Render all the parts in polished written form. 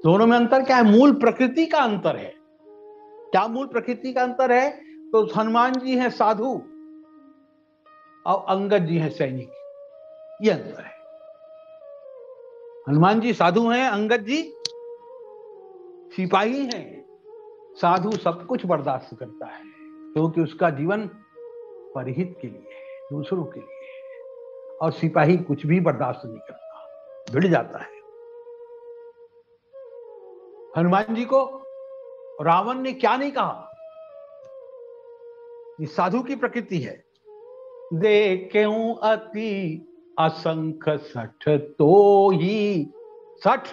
दोनों में अंतर क्या है? मूल प्रकृति का अंतर है। क्या मूल प्रकृति का अंतर है? तो हनुमान जी हैं साधु और अंगद जी हैं सैनिक, ये अंतर है। हनुमान जी साधु हैं, अंगद जी सिपाही हैं। साधु सब कुछ बर्दाश्त करता है क्योंकि उसका जीवन परहित के लिए है, दूसरों के लिए है। और सिपाही कुछ भी बर्दाश्त नहीं करता, भिड़ जाता है। हनुमान जी को रावण ने क्या नहीं कहा? ये साधु की प्रकृति है। देखें अति असंख्य सठ तो ही सठ।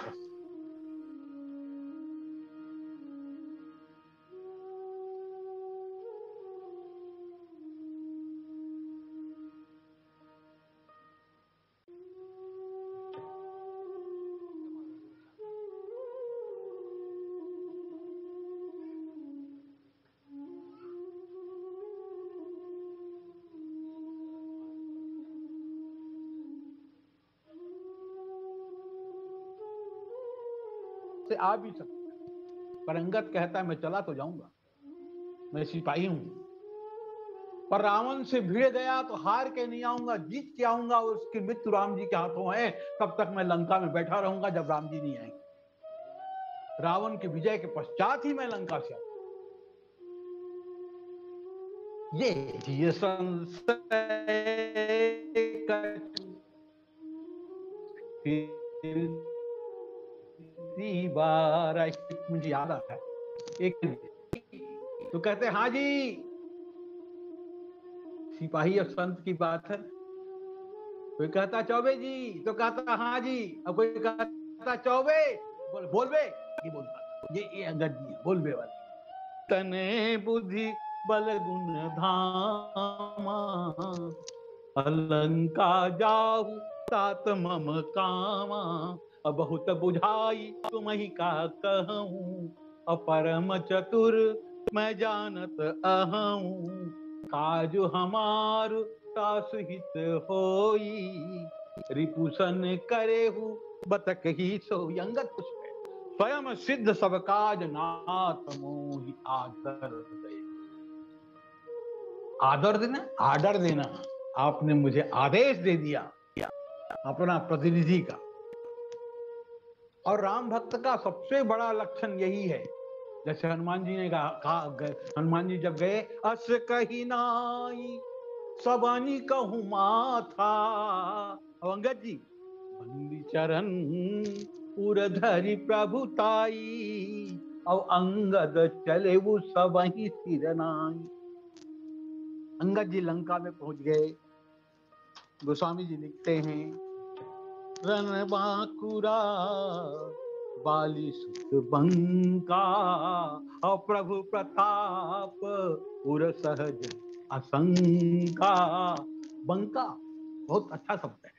से आ भी सकता है, पर अंगद कहता है मैं चला तो जाऊंगा, मैं सिपाही हूं, पर रावण से भिड़ गया तो हार के नहीं आऊंगा, जीत के आऊंगा। उसकी मृत्यु राम जी के हाथों है, तब तक मैं लंका में बैठा रहूंगा जब राम जी नहीं आएंगे। रावण के विजय के पश्चात ही मैं लंका से आऊंगा। ये मुझे याद आता है एक तो कहते हाँ जी, सिपाही और संत की बात है। कोई कहता चौबे जी, तो कहता हाँ जी, और कोई कहता चौबे बोलबे, ये बोलता ये अंगद जी बोलबे वाले। तने बुद्धि बल गुण धामा, अलंका जाहु तात मम कामा। बहुत बुझाई तुम ही का कहूं, अपरम चतुर मैं जानत अहूं। काजु हमारु तासुहित होई, रिपुसन करेहु बतक ही सोई। अंगद कुछ है, स्वयं सिद्ध सब काज नाथ मोहि आदर दे। आदर देना, आर्डर देना। आपने मुझे आदेश दे दिया अपना प्रतिनिधि का। और राम भक्त का सबसे बड़ा लक्षण यही है। जैसे हनुमान जी ने कहा, हनुमान जी जब गए, अस कही नाई सबनी कहूं माथा। अंगद जी बंदी चरण उरधरि प्रभुताई, और अंगद चले वो सब ही सिरनाई। अंगद जी लंका में पहुंच गए। गोस्वामी जी लिखते हैं, रन बांकुरा बाली सुत बंका, और प्रभु प्रताप उर सहज असंका। बंका बहुत अच्छा शब्द है।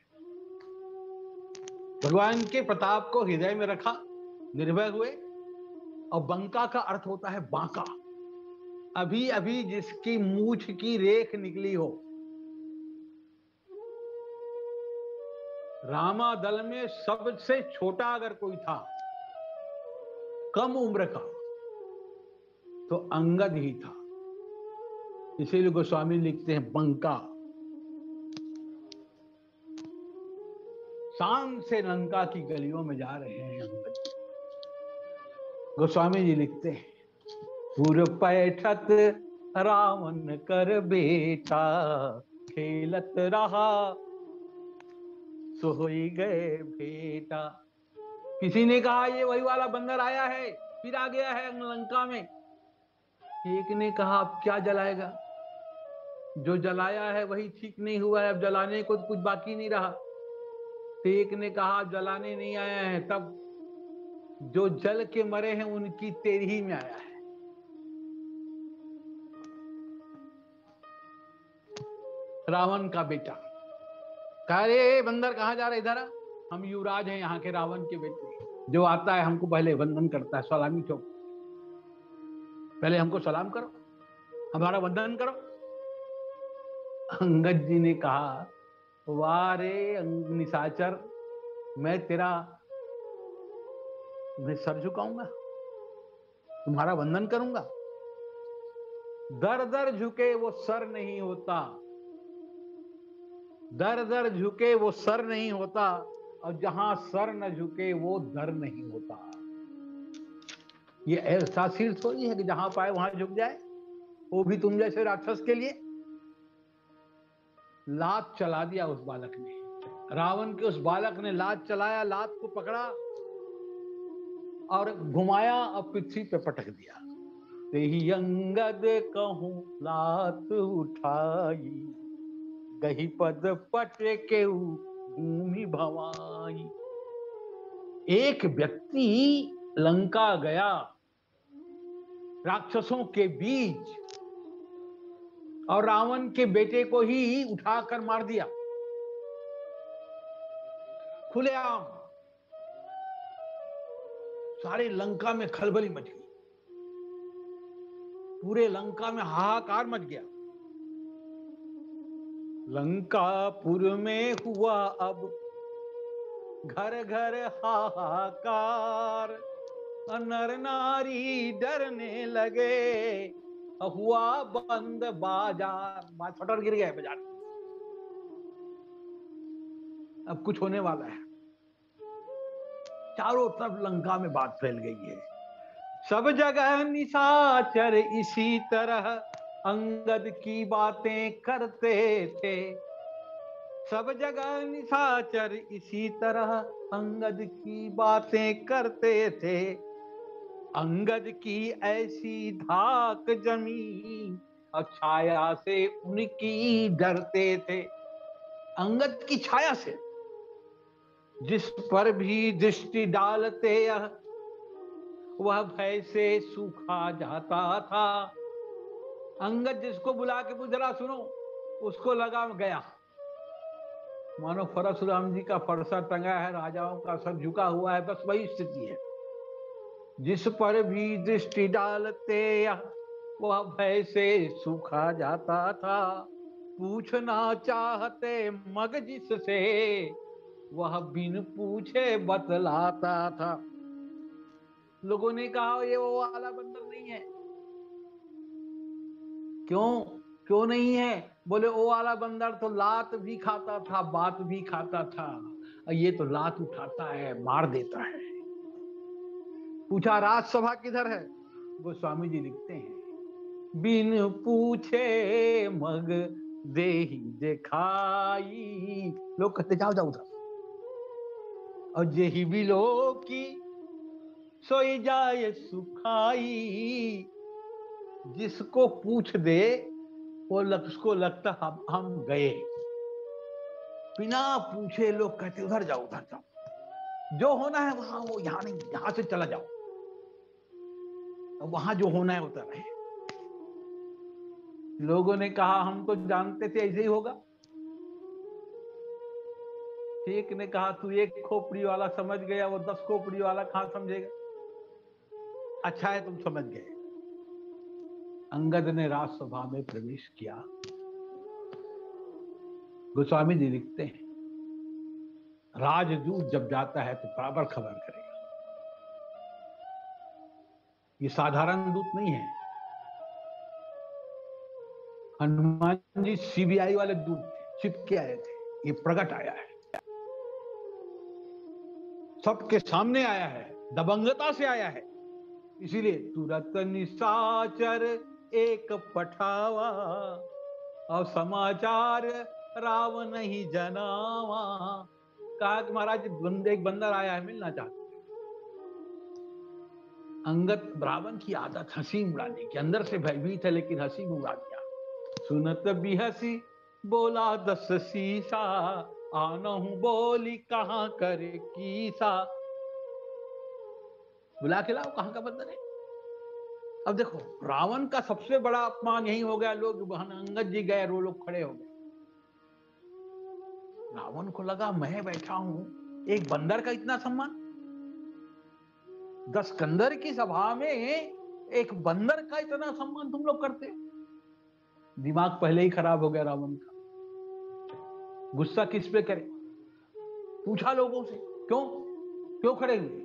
भगवान के प्रताप को हृदय में रखा, निर्भय हुए। और बंका का अर्थ होता है बांका। अभी अभी जिसकी मूछ की रेख निकली हो। रामा दल में सबसे छोटा अगर कोई था, कम उम्र का, तो अंगद ही था। इसीलिए गोस्वामी लिखते हैं बंका। शान से लंका की गलियों में जा रहे हैं अंगद। गोस्वामी जी लिखते हैं, पूर्व पैठत रावण कर बेटा, खेलत रहा सोई गए बेटा। किसी ने कहा ये वही वाला बंदर आया है, फिर आ गया है लंका में। एक ने कहा अब क्या जलाएगा, जो जलाया है वही ठीक नहीं हुआ है, अब जलाने को तो कुछ बाकी नहीं रहा। तो एक ने कहा जलाने नहीं आया है, तब जो जल के मरे हैं उनकी तेरही में आया है। रावण का बेटा कह रे बंदर कहां जा रहे, इधर आ, हम युवराज हैं यहाँ के, रावण के बेटे। जो आता है हमको पहले वंदन करता है, सलामी ठोक, पहले हमको सलाम करो, हमारा वंदन करो। अंगद जी ने कहा वाह रे निशाचर, मैं सर झुकाऊंगा, तुम्हारा वंदन करूंगा। दर दर झुके वो सर नहीं होता, दर दर झुके वो सर नहीं होता, और जहां सर न झुके वो दर नहीं होता। ये ऐसा सिर थोड़ी है कि जहां पाए वहां झुक जाए, वो भी तुम जैसे राक्षस के लिए। लात चला दिया उस बालक ने, रावण के उस बालक ने लात चलाया, लात को पकड़ा और घुमाया और पृथ्वी पे पटक दिया। तेही अंगद कहूं लात उठाई, गही पद पट के भूमि भवाई। एक व्यक्ति लंका गया राक्षसों के बीच और रावण के बेटे को ही उठाकर मार दिया खुलेआम। सारे लंका में खलबली मच गई, पूरे लंका में हाहाकार मच गया। लंकापुर में हुआ अब घर घर हाहाकार, नर नारी डरने लगे, हुआ बंद बाजार। फटर गिर गया बाजार, अब कुछ होने वाला है। चारों तरफ लंका में बात फैल गई है, सब जगह निशाचर इसी तरह अंगद की बातें करते थे। सब जगह निशाचर इसी तरह अंगद की बातें करते थे। अंगद की ऐसी धाक जमी और छाया से उनकी डरते थे। अंगद की छाया से जिस पर भी दृष्टि डालते वह भय से सूखा जाता था। अंगद जिसको बुला के पूछ रहा सुनो, उसको लगा गया मानो परशुराम जी का फरसा टंगा है, राजाओं का सर झुका हुआ है, बस वही स्थिति है। जिस पर भी दृष्टि डालते वह भय से सूखा जाता था। पूछना चाहते मग जिससे वह बिन पूछे बतलाता था। लोगों ने कहा ये वो वाला बंदर नहीं है। क्यों नहीं है? बोले वो वाला बंदर तो लात भी खाता था, बात भी खाता था, और ये तो लात उठाता है, मार देता है। पूछा राजसभा किधर है? गोस्वामी जी लिखते हैं, बिन पूछे मग देही दिखाई। लोग कहते जाओ जाओ उधर, और जेही बिलो की सोई जाए सुखाई। जिसको पूछ दे वो उसको लगता हम गए। बिना पूछे लोग कहते उधर जाओ उधर जाओ, जो होना है वहां वो, यहां नहीं, यहां से चला जाओ, वहां जो होना है उधर है। लोगों ने कहा हम तो जानते थे ऐसे ही होगा। एक ने कहा तू एक खोपड़ी वाला समझ गया, वो 10 खोपड़ी वाला कहां समझेगा। अच्छा है तुम समझ गए। अंगद ने राजसभा में प्रवेश किया। गोस्वामी जी लिखते हैं, राजदूत जब जाता है तो बराबर खबर करेगा। ये साधारण दूत नहीं है। हनुमान जी सीबीआई वाले दूत छिप के आए थे, ये प्रकट आया है। सबके सामने आया है, दबंगता से आया है। इसीलिए तुरत निशाचर एक पठावा और समाचार रावण ही जनावा। कहा कि महाराज एक बंदर आया है, मिलना चाहता। अंगद रावण की आदत हंसी उड़ाने की, अंदर से भयभीत है लेकिन हंसी उड़ा दिया। सुनत भी हंसी बोला दस सीसा, आनहु बोली कहाँ करे कीसा। बुला के लाओ, कहाँ का बंदर है। अब देखो रावण का सबसे बड़ा अपमान यही हो गया, लोग अंगद जी गए और वो लोग खड़े हो गए। रावण को लगा मैं बैठा हूं, एक बंदर का इतना सम्मान। 10 कंदर की सभा में एक बंदर का इतना सम्मान तुम लोग करते। दिमाग पहले ही खराब हो गया रावण का। गुस्सा किस पे करे, पूछा लोगों से क्यों क्यों खड़े हुए।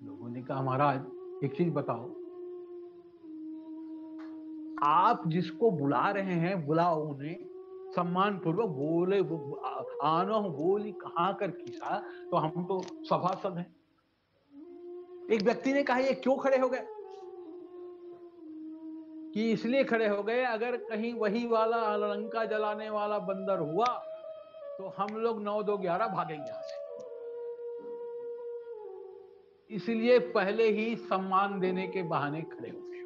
लोगों ने कहा महाराज एक चीज बताओ, आप जिसको बुला रहे हैं बुलाओ उन्हें सम्मान पूर्वक। बोले आना बोली कहाँ कर किसा, तो हम तो सभासद हैं। एक व्यक्ति ने कहा ये क्यों खड़े हो गए, कि इसलिए खड़े हो गए अगर कहीं वही वाला लंका जलाने वाला बंदर हुआ तो हम लोग 9-2-11 भागेंगे यहां से। इसलिए पहले ही सम्मान देने के बहाने खड़े हो गए।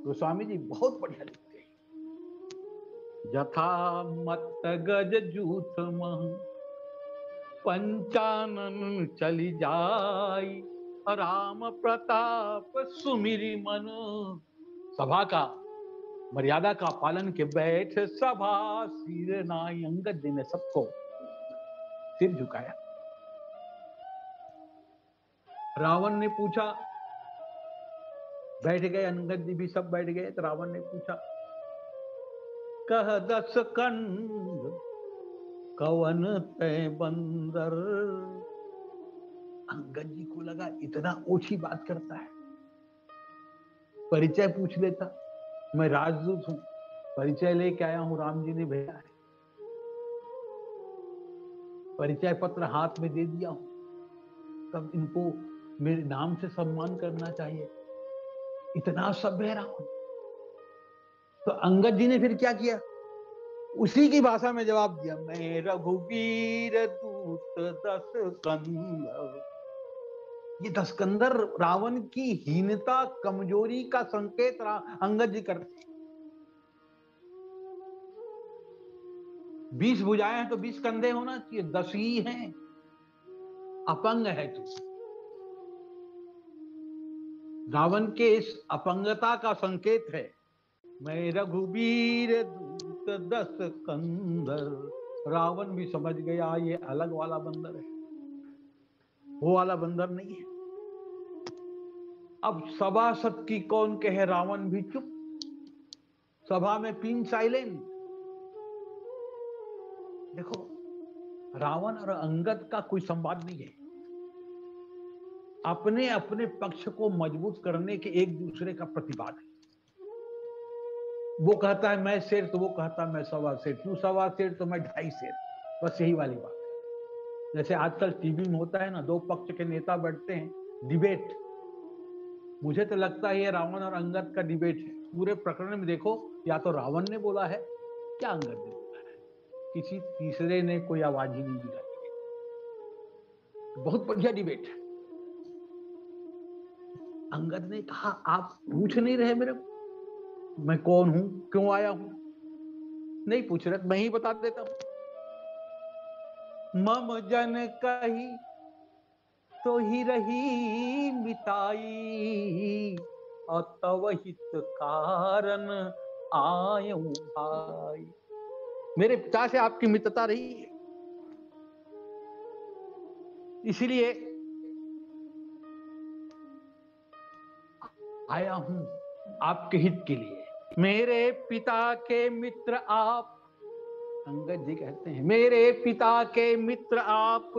गोस्वामी जी बहुत बढ़िया लिखते हैं। यथा मत गज जूथ मह पंचानन चली जाई, राम प्रताप सुमिरी मन। सभा का मर्यादा का पालन के बैठ सभा सिर नाई। अंगद जी ने सबको सिर झुकाया। रावण ने पूछा, बैठ गए अंगद जी भी सब बैठ गए। तो रावण ने पूछा कह 10 कंद कवन तय बंदर। अंगद जी को लगा इतना ओछी बात करता है, परिचय पूछ लेता। मैं राजदूत हूं, परिचय लेके आया हूं, राम जी ने भेजा है, परिचय पत्र हाथ में दे दिया हूं, तब इनको मेरे नाम से सम्मान करना चाहिए। इतना सभ्य रावण। तो अंगद जी ने फिर क्या किया, उसी की भाषा में जवाब दिया, मैं रघुवीर दूत 10 कंदर। ये 10 कंदर रावण की हीनता कमजोरी का संकेत अंगद जी करते। 20 भुजाएं हैं तो 20 कंधे होना चाहिए, 10 ही हैं। अपंग है तू। रावण के इस अपंगता का संकेत है, मैं रघुवीर दूत 10 कंदर। रावण भी समझ गया ये अलग वाला बंदर है, वो वाला बंदर नहीं है। अब सभासद की कौन कहे, रावण भी चुप। सभा में पिन साइलेंट। देखो रावण और अंगद का कोई संवाद नहीं है, अपने अपने पक्ष को मजबूत करने के एक दूसरे का प्रतिवाद है। वो कहता है मैं शेर, तो वो कहता है मैं 1.25 शेर, तू 1.25 शेर तो मैं 2.5 शेर। बस यही वाली बात है। जैसे आजकल टीवी में होता है ना, 2 पक्ष के नेता बैठते हैं, डिबेट। मुझे तो लगता है ये रावण और अंगद का डिबेट है। पूरे प्रकरण में देखो, या तो रावण ने बोला है या अंगद ने बोला है, किसी तीसरे ने कोई आवाज ही नहीं दिलाई। बहुत बढ़िया डिबेट है। अंगद ने कहा आप पूछ नहीं रहे मेरे को मैं कौन हूं, क्यों आया हूं। नहीं पूछ रहे, मैं ही बता देता हूं। मम जन कही तो ही रही मिताई, और तव हित कारण आयऊ भाई। मेरे पिता से आपकी मित्रता रही है, इसीलिए आया हूं आपके हित के लिए। मेरे पिता के मित्र आप, अंगद जी कहते हैं मेरे पिता के मित्र आप,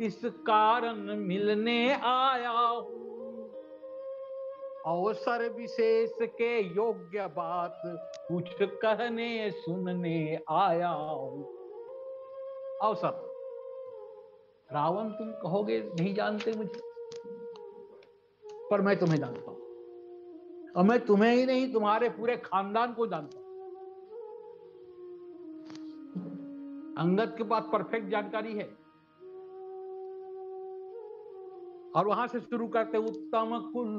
इस कारण मिलने आया हूं। अवसर विशेष के योग्य बात कुछ कहने सुनने आया हूं। अवसर, रावण तुम कहोगे नहीं जानते मुझे, पर मैं तुम्हें जानता हूं, और मैं तुम्हें ही नहीं तुम्हारे पूरे खानदान को जानता हूं। अंगद के पास परफेक्ट जानकारी है। और वहां से शुरू करते, उत्तम कुल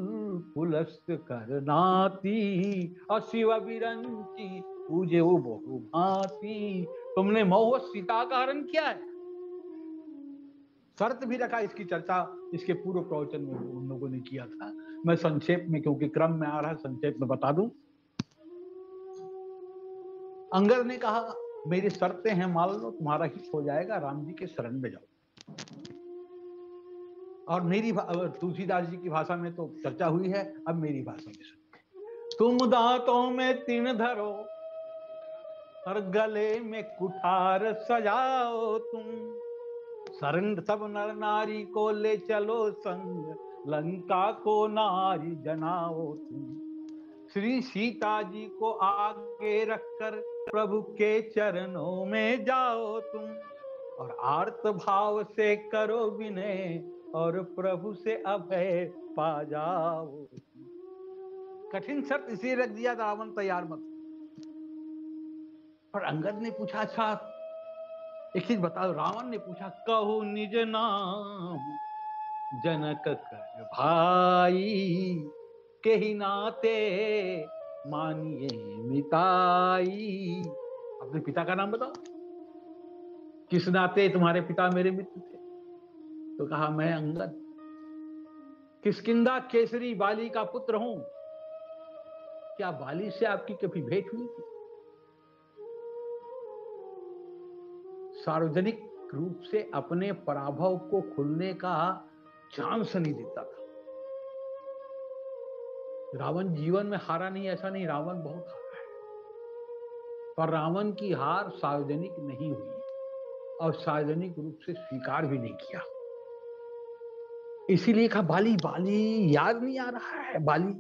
कुलस्त करनाती अशिव विरंची पूजे वो बहु भांति। तुमने महुआ सीता का हरण किया है। शर्त भी रखा, इसकी चर्चा इसके पूर्व प्रवचन में उन लोगों ने किया था। मैं संक्षेप में, क्योंकि क्रम में आ रहा है, संक्षेप में बता दूं। अंगद ने कहा मेरी शर्तें हैं, मान लो तुम्हारा हित हो जाएगा, राम जी के शरण में जाओ। और मेरी तुलसीदास जी की भाषा में तो चर्चा हुई है, अब मेरी भाषा में सुनिए। तुम दांतों में तीन धरो और गले में कुठार सजाओ, तुम शरण सब नर नारी को ले चलो संग, लंका को नारी जनाओ तुम। श्री सीता जी को आगे रखकर प्रभु के चरणों में जाओ तुम, और आर्त भाव से करो विनय और प्रभु से अभय पा जाओ। कठिन शर्त इसलिए रख दिया था, रावण तैयार मत। पर अंगद ने पूछा, अच्छा एक चीज बताओ। रावण ने पूछा, कहू निज नाम जनक कर भाई, के ही नाते मानिए मिताई। अपने पिता का नाम बताओ, किस नाते तुम्हारे पिता मेरे मित्र थे? तो कहा मैं अंगद किष्किंधा केसरी बाली का पुत्र हूं। क्या बाली से आपकी कभी भेंट हुई थी? सार्वजनिक रूप से अपने पराभव को खुलने का चांस नहीं देता था। रावण जीवन में हारा नहीं, ऐसा नहीं, रावण बहुत हारा है, पर रावण की हार सार्वजनिक नहीं हुई और सार्वजनिक रूप से स्वीकार भी नहीं किया। इसीलिए कहा बाली, बाली याद नहीं आ रहा है बाली।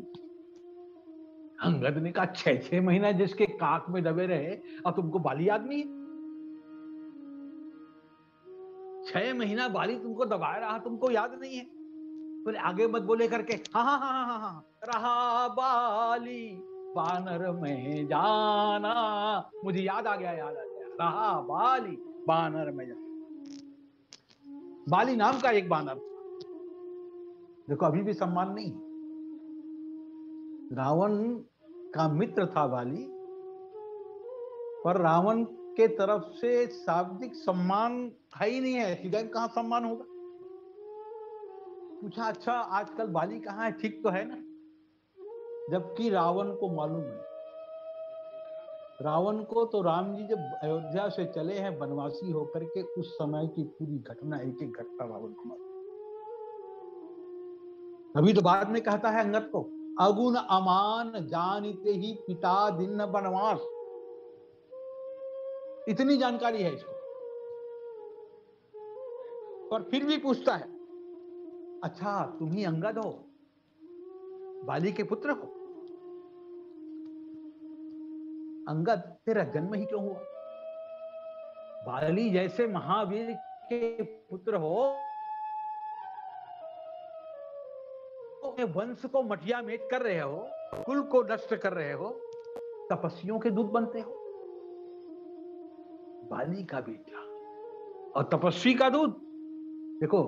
अंगद ने कहा 6-6 महीना जिसके काक में दबे रहे और तुमको बाली याद नहीं? 6 महीना बाली तुमको दबाए रहा, तुमको याद नहीं है? बोले आगे मत बोले करके, हाँ हाँ हाँ हाँ हाँ, रहा बाली बानर में जाना, मुझे याद आ गया, याद आ गया, रहा बाली बानर में जाना। बाली नाम का एक बानर था। देखो अभी भी सम्मान नहीं, रावण का मित्र था बाली, पर रावण के तरफ से शाब्दिक सम्मान है ही नहीं है। हृदय कहां सम्मान होगा? पूछा अच्छा आजकल बाली कहाँ है, ठीक तो है ना? जबकि रावण को मालूम है, रावण को तो राम जी जब अयोध्या से चले हैं वनवासी होकर के, उस समय की पूरी घटना, एक एक घटना रावण को मालूम। अभी तो बाद में कहता है अंगद को, अगुण अमान जानते ही पिता दिन वनवास। इतनी जानकारी है इसको, पर फिर भी पूछता है, अच्छा तुम ही अंगद हो, बाली के पुत्र हो? अंगद तेरा जन्म ही क्यों हुआ? बाली जैसे महावीर के पुत्र हो, वंश को मटिया मेट कर रहे हो, कुल को नष्ट कर रहे हो, तपस्वियों के दूत बनते हो। बाली का बेटा और तपस्वी का दूत। देखो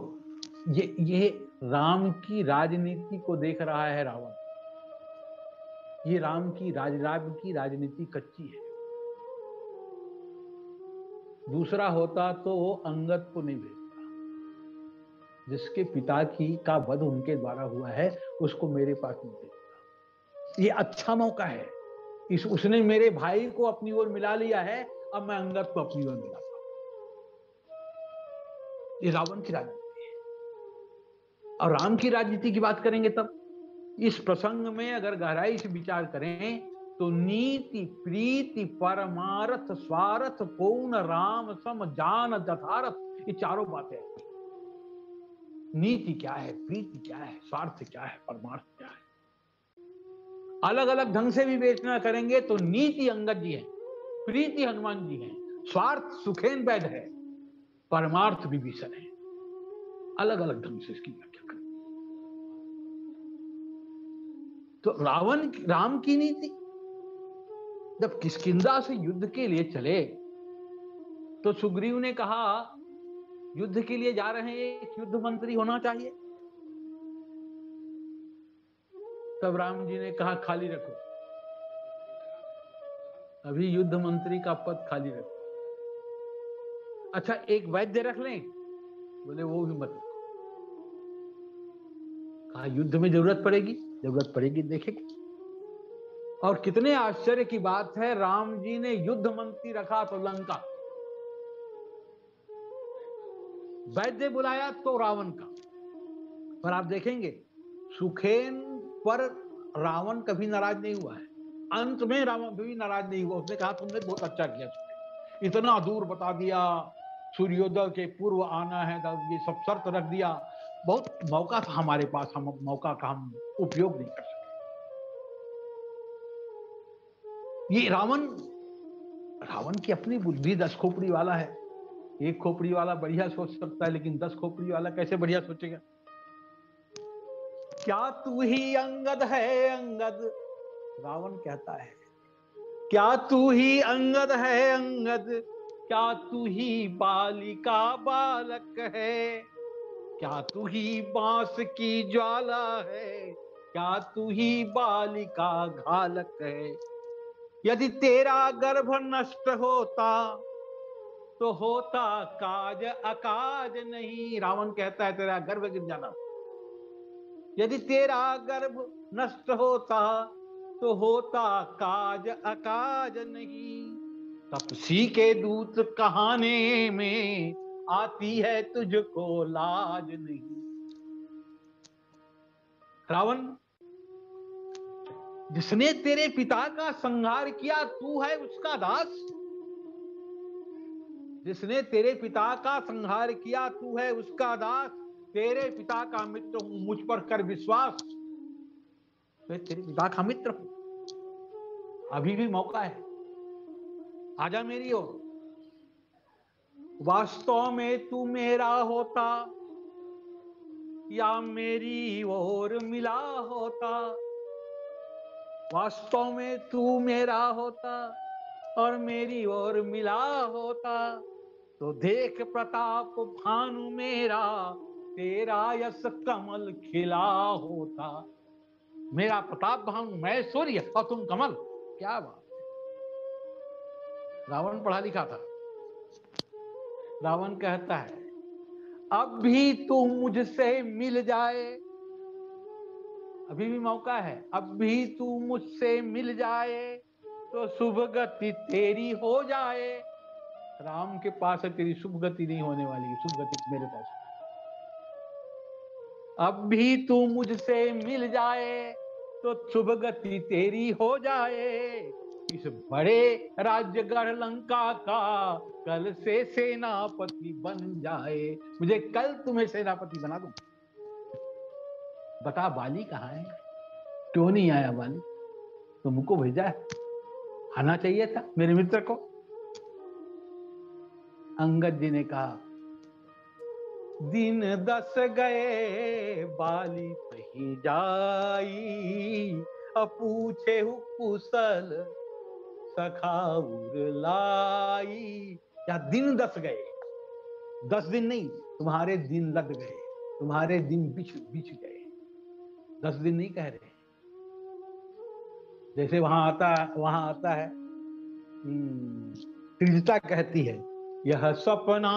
ये राम की राजनीति को देख रहा है रावण। ये राम की राजनीति कच्ची है। दूसरा होता तो वो अंगद को नहीं भेजता, जिसके पिता की का वध उनके द्वारा हुआ है उसको मेरे पास नहीं भेजता। ये अच्छा मौका है, उसने मेरे भाई को अपनी ओर मिला लिया है, अब मैं अंगद को अपनी ओर मिलाता हूं। ये रावण की राजनीति है। और राम की राजनीति की बात करेंगे तब इस प्रसंग में अगर गहराई से विचार करें तो नीति प्रीति परमार्थ स्वार्थ पूर्ण राम सम जान जथारथ, ये चारों बातें। नीति क्या है, प्रीति क्या है, स्वार्थ क्या है, परमार्थ क्या है। अलग अलग ढंग से भी विवेचना करेंगे तो नीति अंगद जी है, प्रीति हनुमान जी है, स्वार्थ सुखेन वैद्य है, परमार्थ विभीषण है। अलग अलग ढंग से इसकी व्याख्या कर। तो रावण राम की नीति, जब किष्किंधा से युद्ध के लिए चले तो सुग्रीव ने कहा युद्ध के लिए जा रहे हैं, एक युद्ध मंत्री होना चाहिए। तब राम जी ने कहा खाली रखो, अभी युद्ध मंत्री का पद खाली रखो। अच्छा एक वैद्य रख लें, बोले वो भी मत रखो। कहा युद्ध में जरूरत पड़ेगी देखेंगे। और कितने आश्चर्य की बात है, राम जी ने युद्ध मंत्री रखा तो लंका, वैद्य बुलाया तो रावण का। पर आप देखेंगे सुखेन पर रावण कभी नाराज नहीं हुआ है, अंत में रावण भी नाराज नहीं हुआ। उसने कहा तुमने बहुत अच्छा किया, इतना दूर बता दिया, सूर्योदय के पूर्व आना है, ये सब शर्त रख दिया, बहुत मौका था हमारे पास, हम मौका का हम उपयोग नहीं कर सके। ये रावण की अपनी बुद्धि 10 खोपड़ी वाला है। एक खोपड़ी वाला बढ़िया सोच सकता है, लेकिन 10 खोपड़ी वाला कैसे बढ़िया सोचेगा। क्या तू ही अंगद है अंगद, रावण कहता है क्या तू ही अंगद है अंगद, क्या तू ही बालिका बालक है, क्या तू ही बांस की ज्वाला है, क्या तू ही बालिका घालक है। यदि तेरा गर्भ नष्ट होता तो होता काज अकाज नहीं। रावण कहता है तेरा गर्भ गिर जाना, यदि तेरा गर्भ नष्ट होता तो होता काज अकाज नहीं। तपसी के दूत कहाने में आती है तुझको लाज नहीं। रावण, जिसने तेरे पिता का संहार किया तू है उसका दास, जिसने तेरे पिता का संहार किया तू है उसका दास, तेरे पिता का मित्र हूं मुझ पर कर विश्वास। मैं तेरे पिता का मित्र हूं, अभी भी मौका है, आजा मेरी ओर। वास्तव में तू मेरा होता या मेरी ओर मिला होता, वास्तव में तू मेरा होता और मेरी ओर मिला होता, तो देख प्रताप भानु मेरा, तेरा यश कमल खिला होता। मेरा प्रताप भानु, मैं सूर्य और तुम कमल, क्या बात। रावण पढ़ा लिखा था। रावण कहता है अब भी तू मुझसे मिल जाए, अभी भी मौका है, अब भी तू मुझसे मिल जाए तो शुभ गति तेरी हो जाए। राम के पास है, तेरी शुभ गति नहीं होने वाली, शुभ गति मेरे पास। अब भी तू मुझसे मिल जाए तो शुभ गति तेरी हो जाए। इस बड़े राज्यगढ़ लंका का कल से सेनापति बन जाए। मुझे कल तुम्हें सेनापति बना दूं। बता बाली कहाँ है, क्यों नहीं आया बाली, तुमको भेजा है, आना चाहिए था मेरे मित्र को। अंगद जी ने कहा दिन 10 गए बाली कहीं जाई, पूछे कुशल सखाउर लाई। या दिन 10 गए, 10 दिन नहीं, तुम्हारे दिन लद गए, तुम्हारे दिन बिछ गए, 10 दिन नहीं कह रहे। जैसे वहां आता है त्रिजता कहती है यह सपना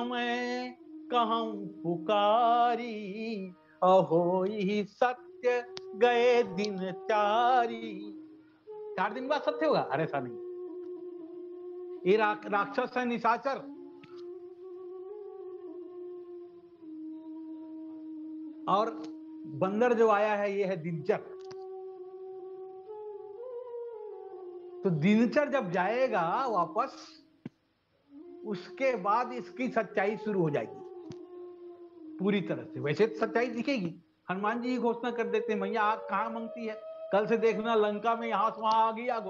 मैं कहूं पुकारी, अहो ही सत्य गए दिन 4 दिन बाद सत्य होगा। अरे ऐसा नहीं, ये राक्षस है निशाचर, और बंदर जो आया है ये है दिनचर। तो दिनचर जब जाएगा वापस, उसके बाद इसकी सच्चाई शुरू हो जाएगी पूरी तरह से। वैसे तो सच्चाई दिखेगी, हनुमान जी घोषणा कर देते हैं मैया आग कहां मांगती है, कल से देखना लंका में यहां से वहां आ गई आग।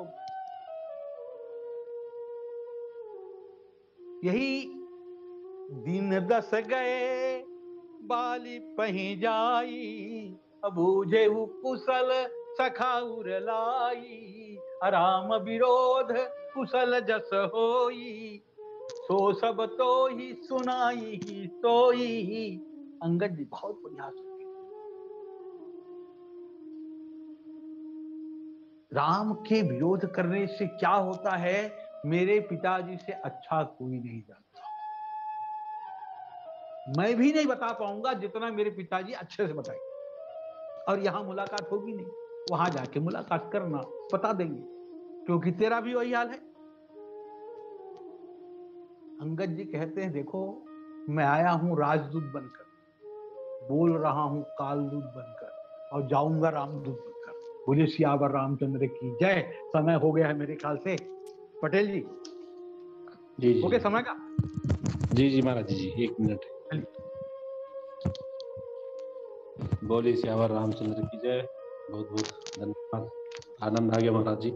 यही दिन 10 गए बाली पही जाई, बूझे कुशल सखाउर लाई, राम विरोध कुशल जस होई, सो सब तो ही सुनाई ही सोई। अंगद जी बहुत बढ़िया सुने। राम के विरोध करने से क्या होता है, मेरे पिताजी से अच्छा कोई नहीं जानता। मैं भी नहीं बता पाऊंगा जितना मेरे पिताजी अच्छे से बताएंगे। और यहां मुलाकात होगी नहीं, वहां जाके मुलाकात करना, बता देंगे, क्योंकि तेरा भी वही हाल है। अंगद जी कहते हैं देखो, मैं आया हूं राजदूत बनकर, बोल रहा हूं कालदूत बनकर, और जाऊंगा रामदूत बनकर। बोले सियावर रामचंद्र की जय। समय हो गया है मेरे ख्याल से, पटेल जी। जी जी ओके, समय का। जी जी महाराज जी, 1 मिनट। बोलिए सियावर रामचंद्र की जय। बहुत बहुत धन्यवाद, आनंद आ गया महाराज जी।